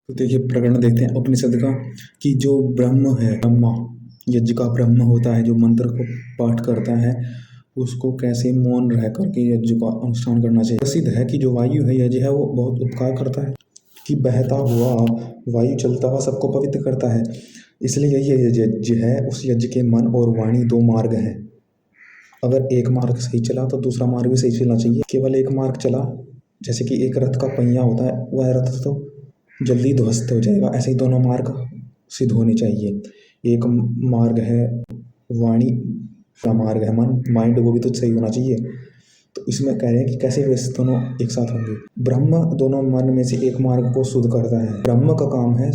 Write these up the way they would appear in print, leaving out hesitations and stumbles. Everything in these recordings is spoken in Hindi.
तो देखिए प्रकरण देखते हैं उपनिषद का कि जो ब्रह्म है, ब्रह्मा यज्ञ का ब्रह्म होता है, जो मंत्र को पाठ करता है उसको कैसे मौन रह करके यज्ञ का अनुष्ठान करना चाहिए। प्रसिद्ध है कि जो वायु है यज्ञ है वो बहुत उपकार करता है, कि बहता हुआ वायु चलता हुआ सबको पवित्र करता है। इसलिए यही यज्ञ है, उस यज्ञ के मन और वाणी दो मार्ग हैं। अगर एक मार्ग सही चला तो दूसरा मार्ग भी सही चलना चाहिए। केवल एक मार्ग चला, जैसे कि एक रथ का पहिया होता है, वह रथ तो जल्दी ध्वस्त हो जाएगा, ऐसे ही दोनों मार्ग सिद्ध होने चाहिए। एक मार्ग है वाणी का मार्ग है मन, माइंड, वो भी तो सही होना चाहिए। तो इसमें कह रहे हैं कि कैसे वे दोनों एक साथ होंगे। ब्रह्म दोनों मन में से एक मार्ग को शुद्ध करता है। ब्रह्म का काम है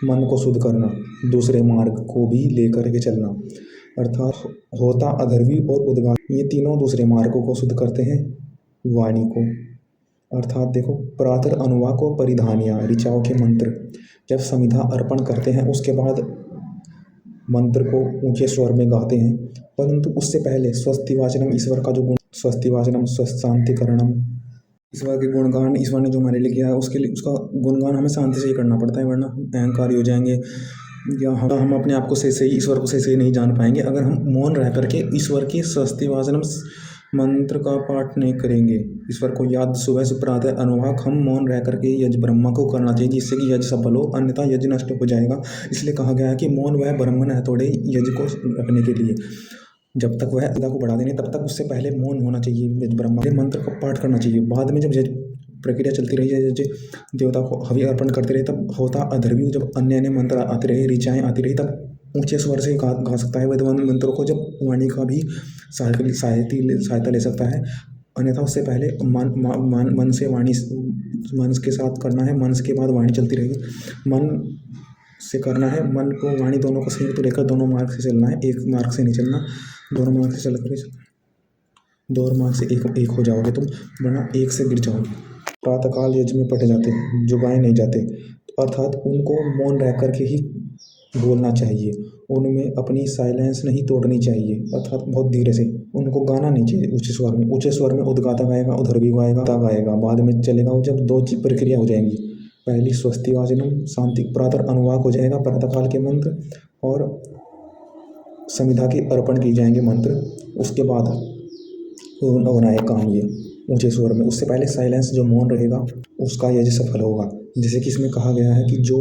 मन को शुद्ध करना, दूसरे मार्ग को भी लेकर के चलना, अर्थात होता, अधर्वी और उद्गार, ये तीनों दूसरे मार्गों को शुद्ध करते हैं। वाणी को अर्थात देखो, प्रातः अनुवाक और परिधानिया ऋचाओं के मंत्र जब समिधा अर्पण करते हैं उसके बाद मंत्र को ऊंचे स्वर में गाते हैं, परंतु उससे पहले स्वस्ति वाचनम, ईश्वर का जो गुण, स्वस्ति वाचनम स्वस्थ शांतिकरणम, ईश्वर के गुणगान, ईश्वर ने जो हमारे लिए किया है उसके लिए उसका गुणगान हमें शांति से ही करना पड़ता है, वरना हम अहंकारी हो जाएंगे या हम अपने आप को सही सही, ईश्वर को सही सही नहीं जान पाएंगे अगर हम मौन रह करके ईश्वर की स्वस्ति वाचनम मंत्र का पाठ नहीं करेंगे। ईश्वर को याद सुबह से प्रातः अनुवाक हम मौन रह करके यज्ञ ब्रह्मा को करना चाहिए, जिससे कि यज्ञ सफल हो, अन्यथा यज्ञ नष्ट हो जाएगा। इसलिए कहा गया है कि मौन वह ब्राह्मण है थोड़े यज्ञ को रखने के लिए, जब तक वह अदा को बढ़ा देने तब तक उससे पहले मौन होना चाहिए, यज्ञ ब्रह्मा के मंत्र का पाठ करना चाहिए। बाद में जब यज्ञ प्रक्रिया चलती रही, यज्ञ देवता को हवि अर्पण करते रहे, तब होता अधर्वी जब अन्य अन्य मंत्र आते रहे, ऋचाएँ आती रही, तब ऊंचे स्वर से गा सकता है वेदवान मंत्रों को, जब वाणी का भी सहायता ले सकता है। अन्यथा उससे पहले मन से वाणी, मन के साथ करना है, मन के बाद वाणी चलती रहेगी, मन से करना है, मन को वाणी दोनों को संयुक्त लेकर दोनों मार्ग से चलना है, एक मार्ग से नहीं चलना। दोनों मार्ग से चल कर दोनों मार्ग से एक हो जाओगे तुम, वरना एक से गिर जाओगे। प्रातःकाल यज्ञ में पटे जाते हैं, जुगाए नहीं जाते, अर्थात उनको मौन रह करके ही बोलना चाहिए, उनमें अपनी साइलेंस नहीं तोड़नी चाहिए, अर्थात बहुत धीरे से उनको गाना नहीं चाहिए ऊंचे स्वर में। ऊंचे स्वर में उद्गाता गाएगा, उधर भी गाएगा, बाद में चलेगा वो जब दो प्रक्रिया हो जाएंगी। पहली स्वस्ति वाचनम शांति प्रातः अनुवाक हो जाएगा, प्रातःकाल के मंत्र, और समिधा के अर्पण किए जाएंगे मंत्र, उसके बाद होना है काम ये ऊंचे स्वर में। उससे पहले साइलेंस, जो मौन रहेगा उसका यज्ञ सफल होगा। जैसे कि इसमें कहा गया है कि जो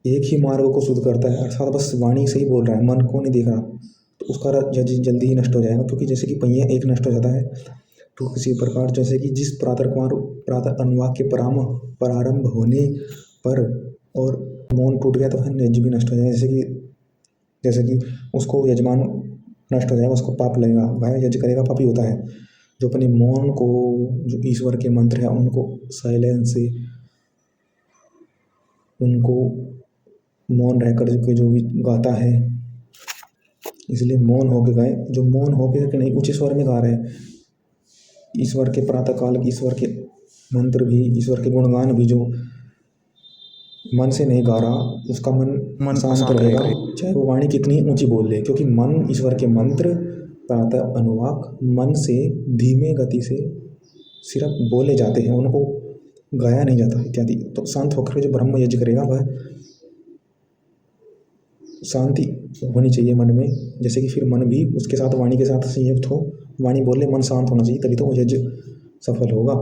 एक ही मार्ग को शुद्ध करता है, अर्थात बस वाणी से ही बोल रहा है, मन को नहीं देख रहा, तो उसका यज्ञ जल्दी ही नष्ट हो जाएगा। क्योंकि जैसे कि पहिया एक नष्ट हो जाता है, तो किसी प्रकार जैसे कि जिस प्रातः अनुवाक के प्रारंभ होने पर और मौन टूट गया तो यज्ञ भी नष्ट हो जाएगा। जैसे कि उसको यजमान नष्ट हो जाएगा, उसको पाप लगेगा, वह यज्ञ करेगा पापी होता है। जो अपने मौन को, जो ईश्वर के मंत्र है उनको साइलेंस से, उनको मौन रह कर के जो भी गाता है, इसलिए मौन होके गाए। जो मौन होके नहीं ऊंचे स्वर में गा रहे हैं, ईश्वर के प्रातःकाल, ईश्वर के मंत्र भी, ईश्वर के गुणगान भी, जो मन से नहीं गा रहा उसका मन शांत रहेगा, चाहे वो वाणी कितनी ऊंची बोल ले, क्योंकि मन ईश्वर के मंत्र प्रातः अनुवाक मन से धीमे गति से सिर्फ बोले जाते हैं, उनको गाया नहीं जाता इत्यादि। तो शांत होकर जो ब्रह्म यज्ञ करेगा वह शांति होनी चाहिए मन में, जैसे कि फिर मन भी उसके साथ वाणी के साथ संयुक्त हो, वाणी बोले मन शांत होना चाहिए, तभी तो वो यज्ञ सफल होगा।